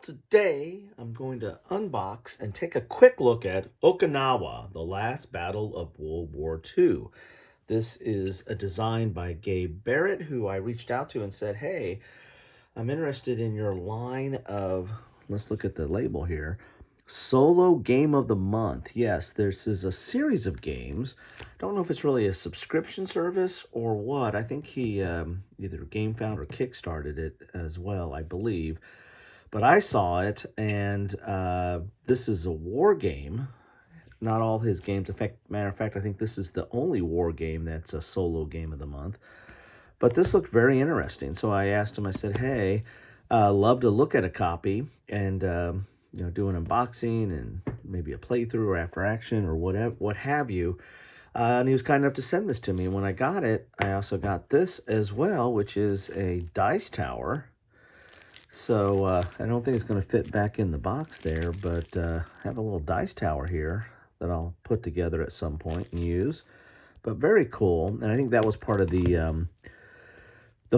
Today I'm going to unbox and take a quick look at Okinawa, the last battle of World War II. This is a design by Gabe Barrett, who I reached out to and said, hey, I'm interested in your line of, let's look at the label here, Solo Game of the Month. Yes, this is a series of games. Don't know if it's really a subscription service or what. I think he either GameFound or Kickstarted it as well, I believe. But I saw it, and this is a war game. Not all his games. Matter of fact, I think this is the only war game that's a solo game of the month. But this looked very interesting. So I asked him, I said, hey, love to look at a copy and do an unboxing and maybe a playthrough or after action or whatever, what have you. And he was kind enough to send this to me. And when I got it, I also got this as well, which is a dice tower. So I don't think it's going to fit back in the box there, but I have a little dice tower here that I'll put together at some point and use. But very cool, and I think that was part of the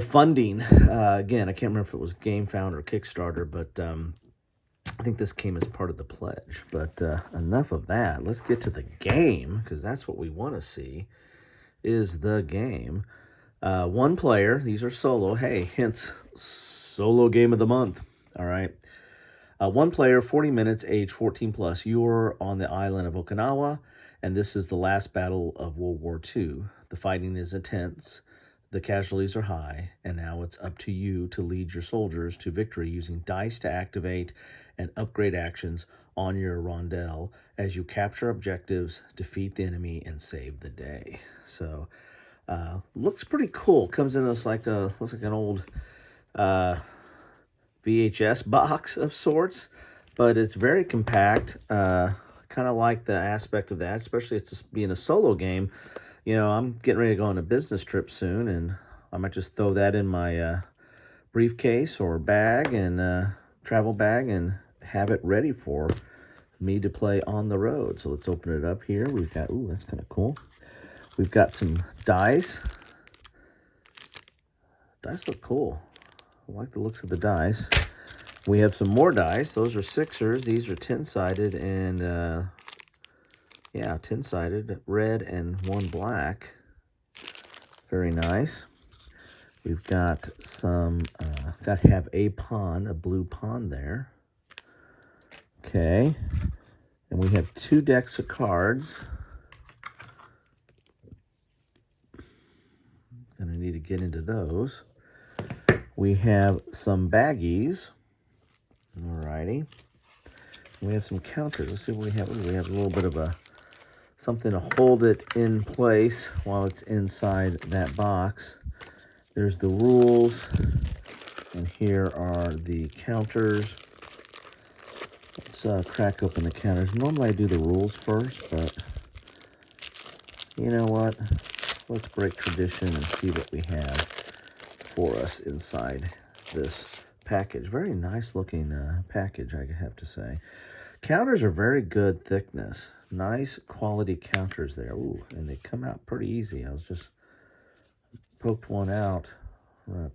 funding. Again, I can't remember if it was GameFound or Kickstarter, but I think this came as part of the pledge. But enough of that. Let's get to the game, because that's what we want to see, is the game. One player. These are solo. Hey, hence Solo Game of the Month. All right. One player, 40 minutes, age 14 plus. You're on the island of Okinawa, and this is the last battle of World War II. The fighting is intense. The casualties are high, and now it's up to you to lead your soldiers to victory using dice to activate and upgrade actions on your rondel as you capture objectives, defeat the enemy, and save the day. So, looks pretty cool. Comes in this looks like an old VHS box of sorts, but it's very compact. Kind of like the aspect of that, especially it's just being a solo game. You know, I'm getting ready to go on a business trip soon, and I might just throw that in my briefcase or bag and travel bag and have it ready for me to play on the road. So let's open it up here. We've got, ooh, that's kind of cool. We've got some dice. Dice look cool. I like the looks of the dice. We have some more dice. Those are sixers. These are 10-sided and, 10-sided, red and one black. Very nice. We've got some, got to have a pawn, a blue pawn there. Okay. And we have 2 decks of cards. Gonna need to get into those. We have some baggies. Alrighty. We have some counters. Let's see what we have. Ooh, we have a little bit of something to hold it in place while it's inside that box. There's the rules, and here are the counters. Let's crack open the counters. Normally I do the rules first, but you know what? Let's break tradition and see what we have for us inside this package. Very nice looking package, I have to say. Counters are very good thickness. Nice quality counters there. Ooh, and they come out pretty easy. I was just poked one out.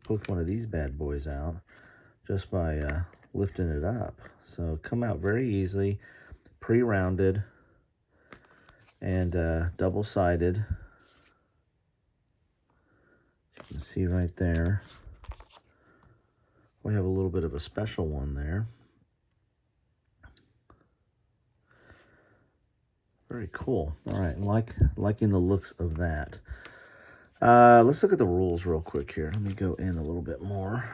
Poked one of these bad boys out just by lifting it up. So come out very easily, pre-rounded and double-sided. You can see right there. We have a little bit of a special one there. Very cool. All right, liking the looks of that. Let's look at the rules real quick here. Let me go in a little bit more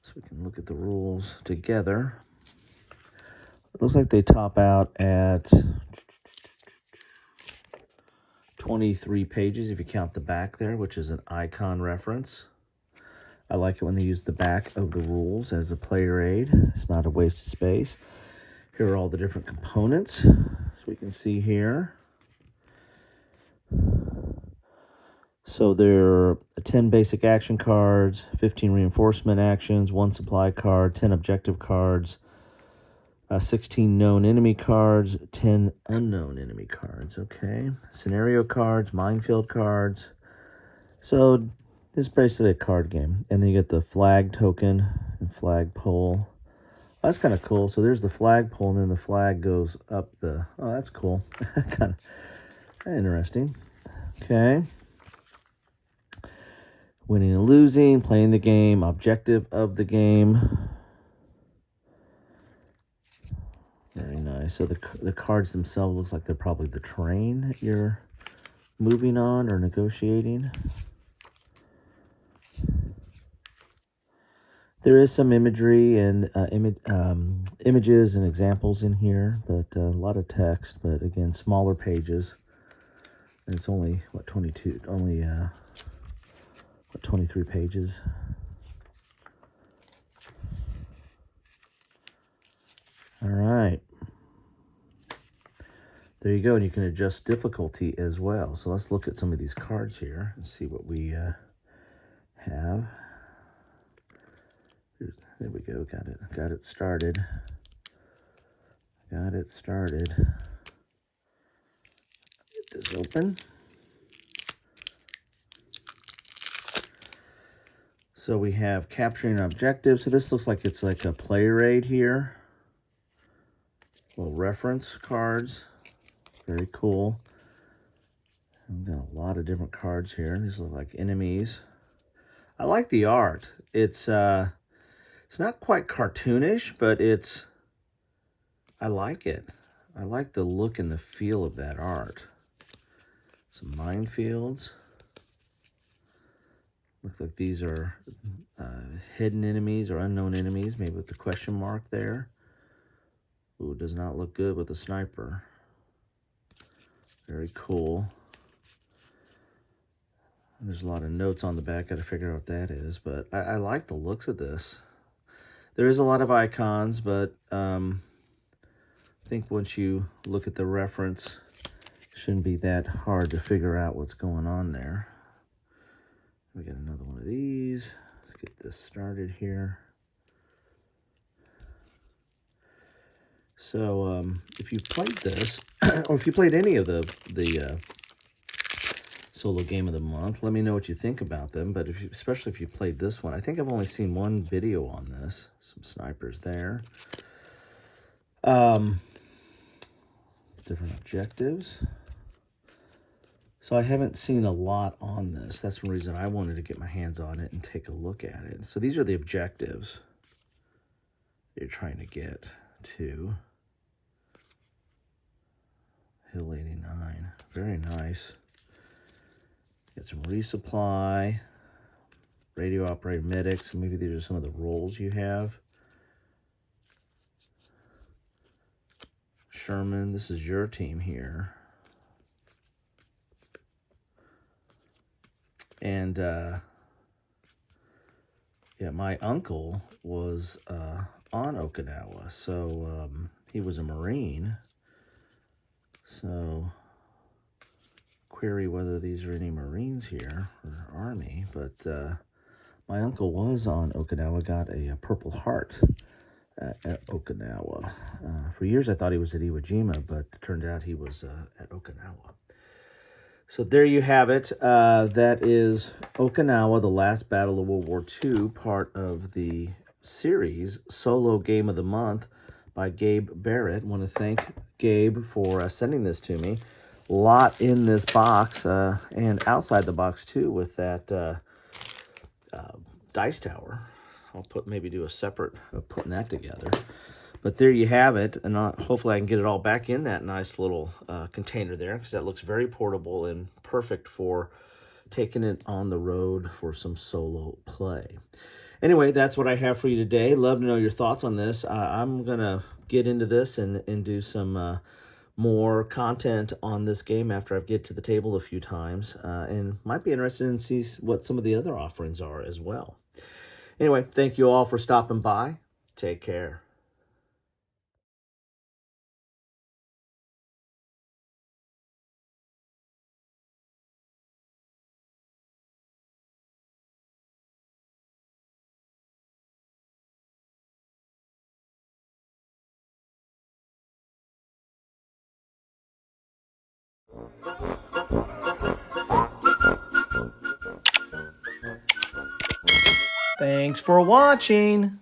so we can look at the rules together. It looks like they top out at 23 pages if you count the back there, which is an icon reference. I like it when they use the back of the rules as a player aid. It's not a waste of space. Here are all the different components, so we can see here. So there are 10 basic action cards, 15 reinforcement actions, 1 supply card, 10 objective cards, 16 known enemy cards, 10 unknown enemy cards. Okay, scenario cards, minefield cards. So It's basically a card game. And then you get the flag token and flag pole. That's kind of cool. So there's the flag pole, and then the flag goes up the... Oh, that's cool. Kind of interesting. Okay. Winning and losing, playing the game, objective of the game. Very nice. So the cards themselves looks like they're probably the train that you're moving on or negotiating. There is some imagery and images and examples in here, but a lot of text. But again, smaller pages. And it's only what 22, only 23 pages. All right. There you go, and you can adjust difficulty as well. So let's look at some of these cards here and see what we have. There we go. Got it started. Got it started. Get this open. So we have capturing objectives. So this looks like it's like a player aid here. Little reference cards. Very cool. I've got a lot of different cards here. These look like enemies. I like the art. It's not quite cartoonish, but I like it. I like the look and the feel of that art. Some minefields. Looks like these are hidden enemies or unknown enemies, maybe with the question mark there. Ooh, it does not look good with the sniper. Very cool. There's a lot of notes on the back. Got to figure out what that is, but I like the looks of this. There is a lot of icons, but I think once you look at the reference, it shouldn't be that hard to figure out what's going on there. We got another one of these. Let's get this started here. So if you played this, or if you played any of the solo game of the month, let me know what you think about them. But especially if you played this one, I think I've only seen one video on this. Some snipers there. Different objectives. So I haven't seen a lot on this. That's one reason I wanted to get my hands on it and take a look at it. So these are the objectives you're trying to get to. Hill 89. Very nice. Get some resupply. Radio operator medics. Maybe these are some of the roles you have. Sherman, this is your team here. And yeah, my uncle was on Okinawa, so he was a Marine. So query whether these are any Marines here or Army, but my uncle was on Okinawa, got a Purple Heart at Okinawa. For years I thought he was at Iwo Jima, but it turned out he was at Okinawa. So there you have it. That is Okinawa, the Last Battle of World War II, part of the series Solo Game of the Month by Gabe Barrett. I want to thank Gabe for sending this to me. A lot in this box and outside the box too with that dice tower. I'll maybe do a separate putting that together. But there you have it, and hopefully I can get it all back in that nice little container there, because that looks very portable and perfect for taking it on the road for some solo play. Anyway, that's what I have for you today. Love to know your thoughts on this. I'm going to get into this and do some more content on this game after I get to the table a few times, and might be interested in see what some of the other offerings are as well. Anyway, thank you all for stopping by. Take care. Thanks for watching.